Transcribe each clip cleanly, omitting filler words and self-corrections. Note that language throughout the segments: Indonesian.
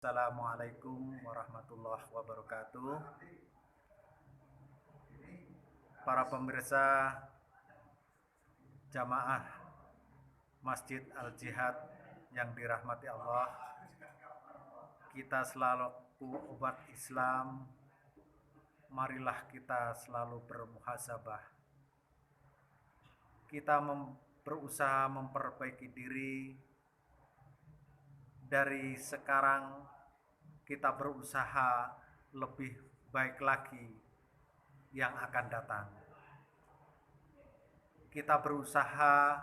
Assalamualaikum warahmatullahi wabarakatuh. Para pemirsa jamaah Masjid Al-Jihad yang dirahmati Allah, kita selaku umat Islam, marilah kita selalu bermuhasabah. Kita berusaha memperbaiki diri. Dari sekarang kita berusaha lebih baik lagi yang akan datang. Kita berusaha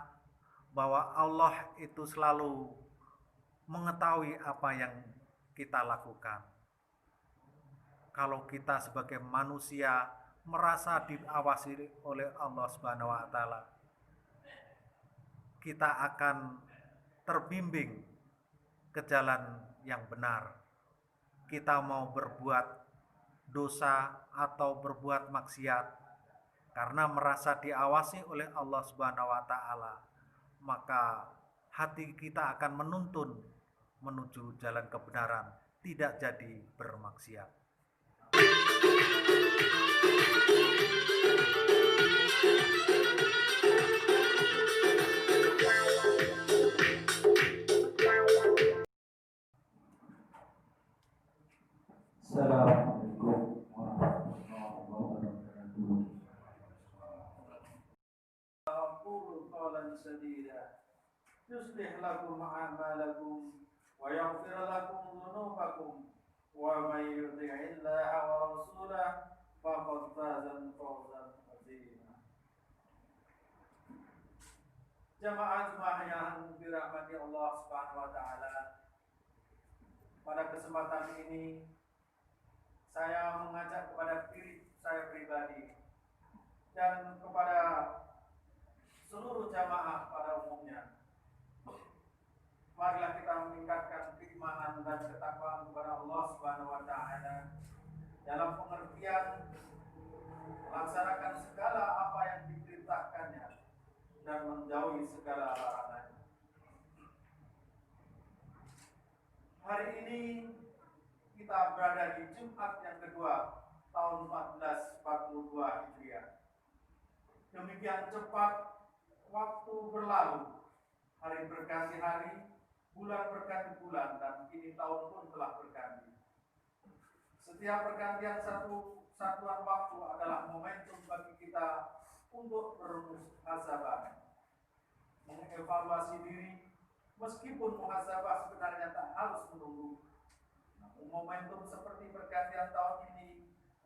bahwa Allah itu selalu mengetahui apa yang kita lakukan. Kalau kita sebagai manusia merasa diawasi oleh Allah Subhanahu wa taala, kita akan terbimbing ke jalan yang benar. Kita mau berbuat dosa atau berbuat maksiat, karena merasa diawasi oleh Allah Subhanahu wa taala, maka hati kita akan menuntun menuju jalan kebenaran, tidak jadi bermaksiat. Assalamualaikum warahmatullahi wabarakatuh. Qulu qawlan sadida yuslih lakum a'malakum wa yaghfir lakum dhunubakum wa may yuti'illaha wa rasulahu faqad faza fawzan 'azima. Jamaah yang dirahmati Allah Subhanahu wa taala, pada kesempatan ini saya mengajak kepada diri saya pribadi dan kepada seluruh jamaah pada umumnya, marilah kita meningkatkan keimanan dan ketakwaan kepada Allah Subhanahu wa taala dalam pengertian melaksanakan segala apa yang diperintahkannya dan menjauhi segala larangannya. Hari ini kita berada di Jumat yang kedua tahun 1442 Hijriah. Demikian cepat waktu berlalu, hari berganti hari, bulan berganti bulan, dan kini tahun pun telah berganti. Setiap pergantian satu satuan waktu adalah momentum bagi kita untuk bermuhasabah, mengevaluasi diri, meskipun muhasabah sebenarnya tak harus menunggu. Namun momentum seperti pergantian tahun ini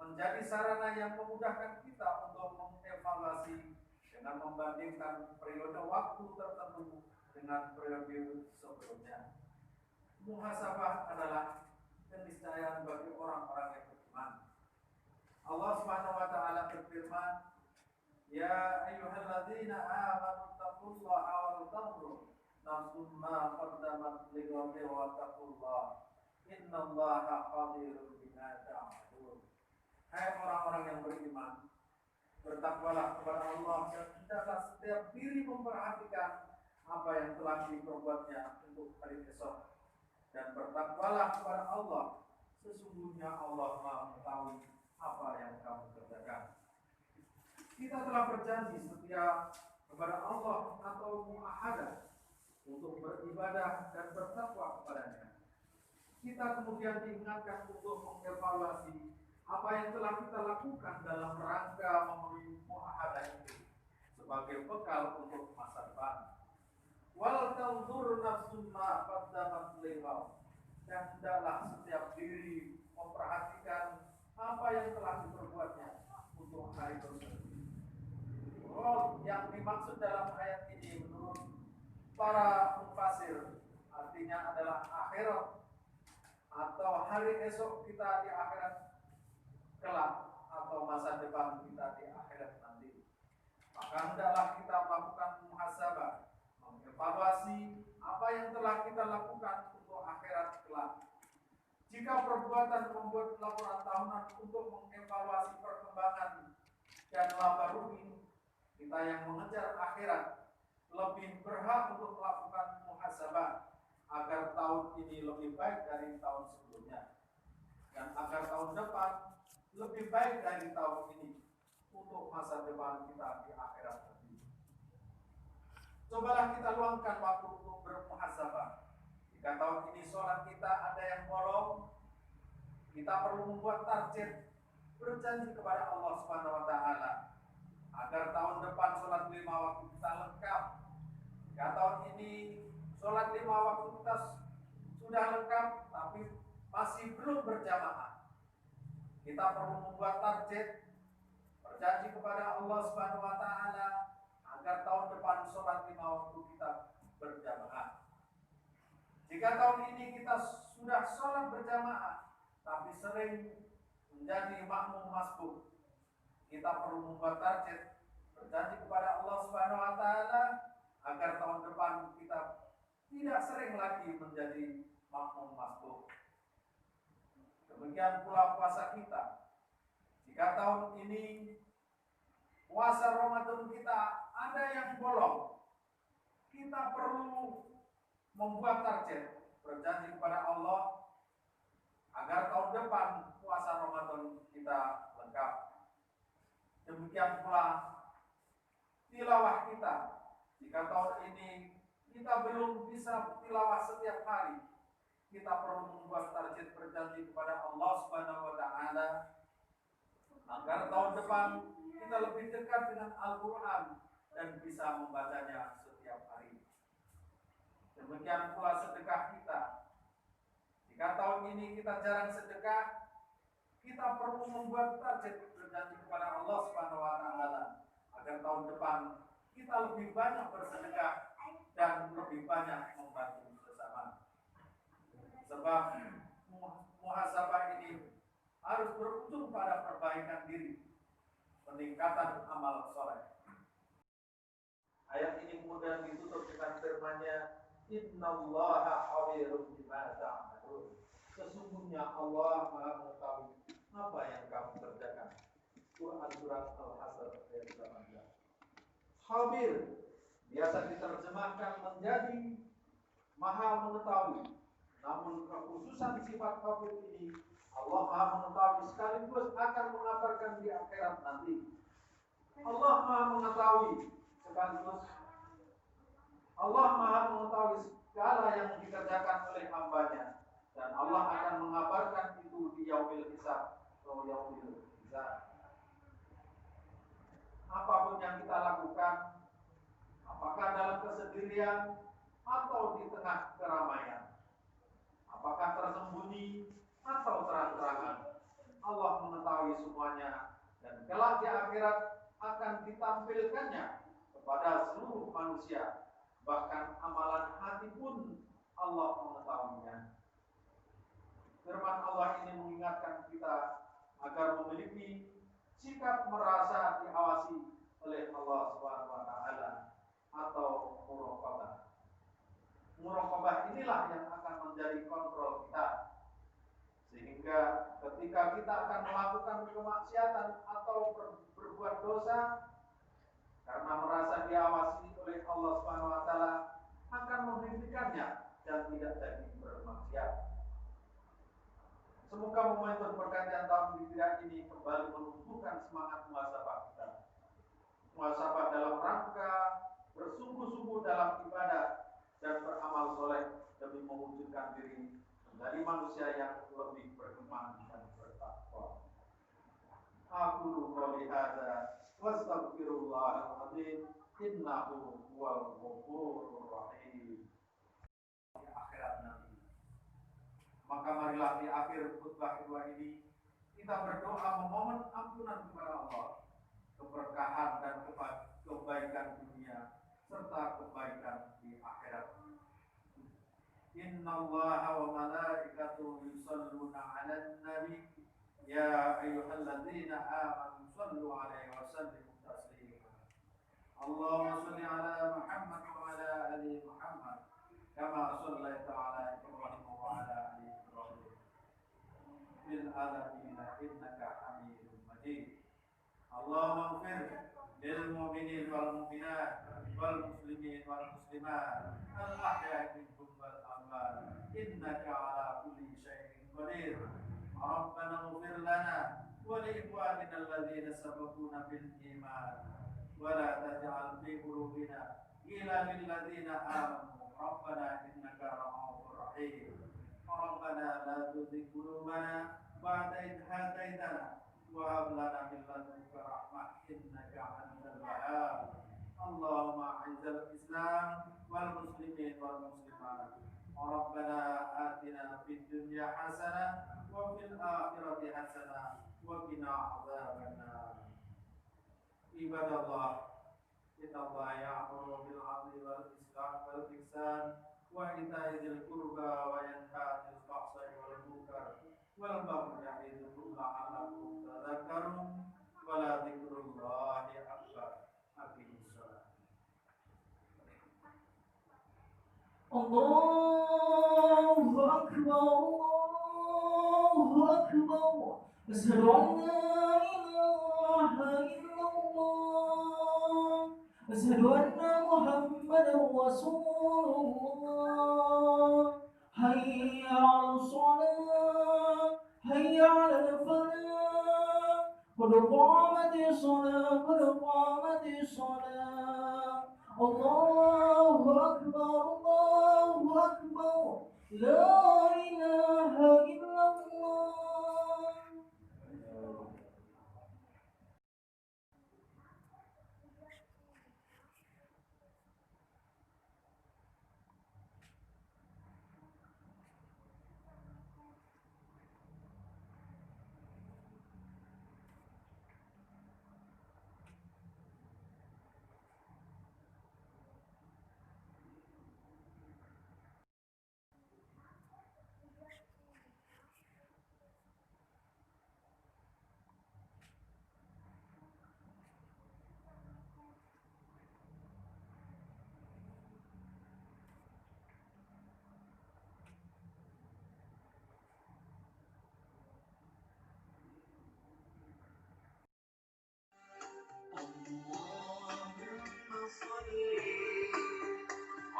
menjadi sarana yang memudahkan kita untuk mengevaluasi dengan membandingkan periode waktu tertentu dengan periode sebelumnya. Muhasabah adalah keniscayaan bagi orang-orang yang beriman. Allah Subhanahu wa taala berfirman, "Ya ayyuhalladzina amanu taqullaha wal tanzur nafsum ma qaddamat lighadin wa taqullaha innallaha khabirun bima ta'malun." Hai orang-orang yang beriman, bertakwalah kepada Allah dan hendaklah setiap diri memperhatikan apa yang telah diperbuatnya untuk hari esok, dan bertakwalah kepada Allah, sesungguhnya Allah Maha mengetahui apa yang kamu kerjakan. Kita telah berjanji setia kepada Allah atau muahadah untuk beribadah dan bertakwa kepadanya. Kita kemudian diingatkan untuk mengevaluasi apa yang telah kita lakukan dalam rangka memenuhi muahadah itu sebagai bekal untuk masa depan. Wal tanzur nafsum ma qaddamat lighad, dan hendaklah setiap diri memperhatikan apa yang telah diperbuatnya untuk hari tersebut. Yang dimaksud dalam ayat ini menurut para mufasir artinya adalah akhirat atau hari esok kita di akhirat kelak, atau masa depan kita di akhirat nanti. Maka hendaklah kita melakukan muhasabah, mengevaluasi apa yang telah kita lakukan untuk akhirat kelak. Jika perbuatan membuat laporan tahunan untuk mengevaluasi perkembangan dan laba rugi, kita yang mengejar akhirat lebih berhak untuk melakukan muhasabah agar tahun ini lebih baik dari tahun sebelumnya, dan agar tahun depan lebih baik dari tahun ini untuk masa depan kita di akhirat nanti. Cobalah kita luangkan waktu untuk bermuhasabah. Jika tahun ini sholat kita ada yang bolong, kita perlu membuat target, berjanji kepada Allah Subhanahu wa Ta'ala agar tahun depan sholat 5 waktu kita lengkap. Jika tahun ini sholat 5 waktu kita sudah lengkap tapi masih belum berjamaah, kita perlu membuat target, berjanji kepada Allah Subhanahu wa Ta'ala agar tahun depan sholat 5 waktu kita berjamaah. Jika tahun ini kita sudah sholat berjamaah tapi sering menjadi makmum masbuk, kita perlu membuat target, berjanji kepada Allah Subhanahu wa Ta'ala agar tahun depan kita tidak sering lagi menjadi makmum masbuk. Demikian pula puasa kita. Jika tahun ini puasa Ramadan kita ada yang bolong, kita perlu membuat target, berjanji kepada Allah agar tahun depan puasa Ramadan kita lengkap. Demikian pula tilawah kita. Jika tahun ini kita belum bisa tilawah setiap hari, kita perlu membuat target, berjanji kepada Allah Subhanahu wa Ta'ala agar tahun depan kita lebih dekat dengan Al-Quran dan bisa membacanya setiap hari. Demikian pula sedekah kita. Jika tahun ini kita jarang sedekah, kita perlu membuat target, berjanji kepada Allah Subhanahu wa Ta'ala agar tahun depan kita lebih banyak bersedekah dan lebih banyak membantu sesama. Sebab muhasabah ini harus berujung pada perbaikan diri, peningkatan amal soleh. Ayat ini kemudian ditutup dengan firman-Nya, Innallaha khabirun bima ta'malun. Sesungguhnya Allah Maha mengetahui apa yang kamu kerjakan. Quran surat Al-Hasr ayat 18. Khabir biasa diterjemahkan menjadi Maha mengetahui. Namun kekhususan sifat khabir ini, Allah Maha mengetahui sekaligus akan mengabarkan di akhirat nanti. Allah Maha mengetahui sekaligus Allah Maha mengetahui segala yang dikerjakan oleh hamba-Nya, dan Allah akan mengabarkan itu di yaumil hisab atau yaumil hisab. Apapun yang kita lakukan, apakah dalam kesendirian atau di tengah keramaian, apakah tersembunyi atau terang-terangan, Allah mengetahui semuanya, dan kelak di akhirat akan ditampilkannya kepada seluruh manusia. Bahkan amalan hati pun Allah mengetahuinya. Firman Allah ini mengingatkan kita agar memiliki sikap merasa diawasi oleh Allah Subhanahu wa Ta'ala atau muraqabah. Muraqabah inilah yang akan menjadi kontrol kita, sehingga ketika kita akan melakukan kemaksiatan atau berbuat dosa, karena merasa diawasi oleh Allah Subhanahu wa Ta'ala, akan menghentikannya dan tidak jadi bermaksiat. Semoga momentum pergantian tahun Hijriah ini kembali menumbuhkan semangat muhasabah kita. Muhasabah dalam rangka bersungguh-sungguh dalam ibadah dan beramal soleh demi mewujudkan diri menjadi manusia yang lebih beriman dan bertakwa. Aku qouli hadza wastaghfirullahal azim innahu huwal ghafurur rahim. Di akhirat nanti. Maka marilah di akhir khutbah kedua ini kita berdoa memohon ampunan kepada Allah, keberkahan dan kebaikan dunia serta kebaikan di akhirat. Innallaha wa malaikatahu yusholluna 'alan nabi ya ayyuhalladzina amanu shallu 'alaihi wa sallimu taslima. Allahumma shalli 'ala Muhammad wa 'ala ali Muhammad kama shallaita 'ala Ibrahim wa 'ala ali Ibrahim fil 'alamin innaka Hamidum Majid. Allahumma ighfir lil mu'minin wal mu'minat wal muslimin wal muslimat al ahya'i minhum wal amwat الأعمال إنك على كل شيء قدير. ربنا اغفر لنا ولإخواننا الذين سبقونا بالإيمان ولا تجعل في قلوبنا غلا للذين آمنوا ربنا إنك رؤوف رحيم. ربنا لا تزغ قلوبنا بعد إذ هديتنا وهب لنا من لدنك رحمة إنك أنت الوهاب. اللهم أعز الإسلام والمسلمين والمسلمات. ربنا آتنا في الدنيا حسنة وفي الآخرة حسنة وقنا عذاب النار. عباد الله إن الله يأمر بالعدل والإحسان وإيتاء ذي القربى وينهى عن الفحشاء والمنكر والبغي يعظكم لعلكم تذكرون ولذكر الله أكبر. أقيموا الصلاة. الله أكبر الله أكبر أشهد أن لا إله إلا الله أشهد أن محمدا رسول الله حي على الصلاة حي على الفلاح قد قامت الصلاة قد قامت الصلاة الله أكبر الله أكبر لا إله إلا الله.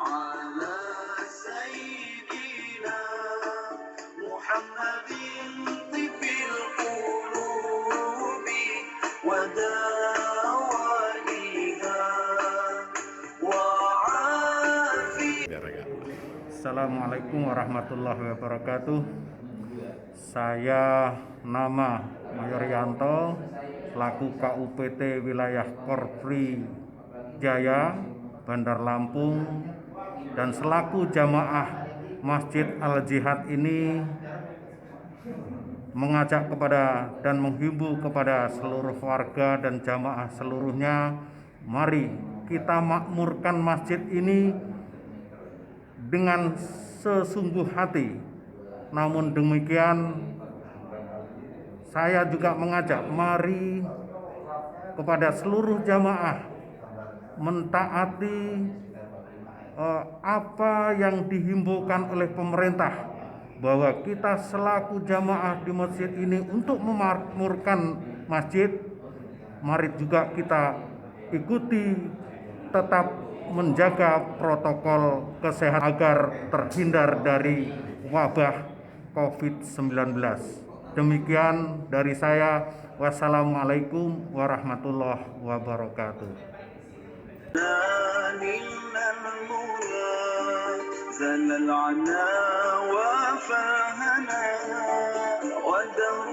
على سيدنا محمد طب القلوب ودوائها وعافية. Assalamualaikum warahmatullahi wabarakatuh. Saya nama Mayor Yanto, selaku KUPT Wilayah Korpri Jaya, Bandar Lampung, dan selaku jamaah Masjid Al-Jihad ini mengajak kepada dan menghimbau kepada seluruh warga dan jamaah seluruhnya, mari kita makmurkan masjid ini dengan sesungguh hati. Namun demikian, saya juga mengajak mari kepada seluruh jamaah mentaati apa yang dihimbaukan oleh pemerintah, bahwa kita selaku jamaah di masjid ini untuk memakmurkan masjid, mari juga kita ikuti tetap menjaga protokol kesehatan agar terhindar dari wabah COVID-19. Demikian dari saya. Wassalamualaikum warahmatullahi wabarakatuh. زل العنا وفاهنا والدهر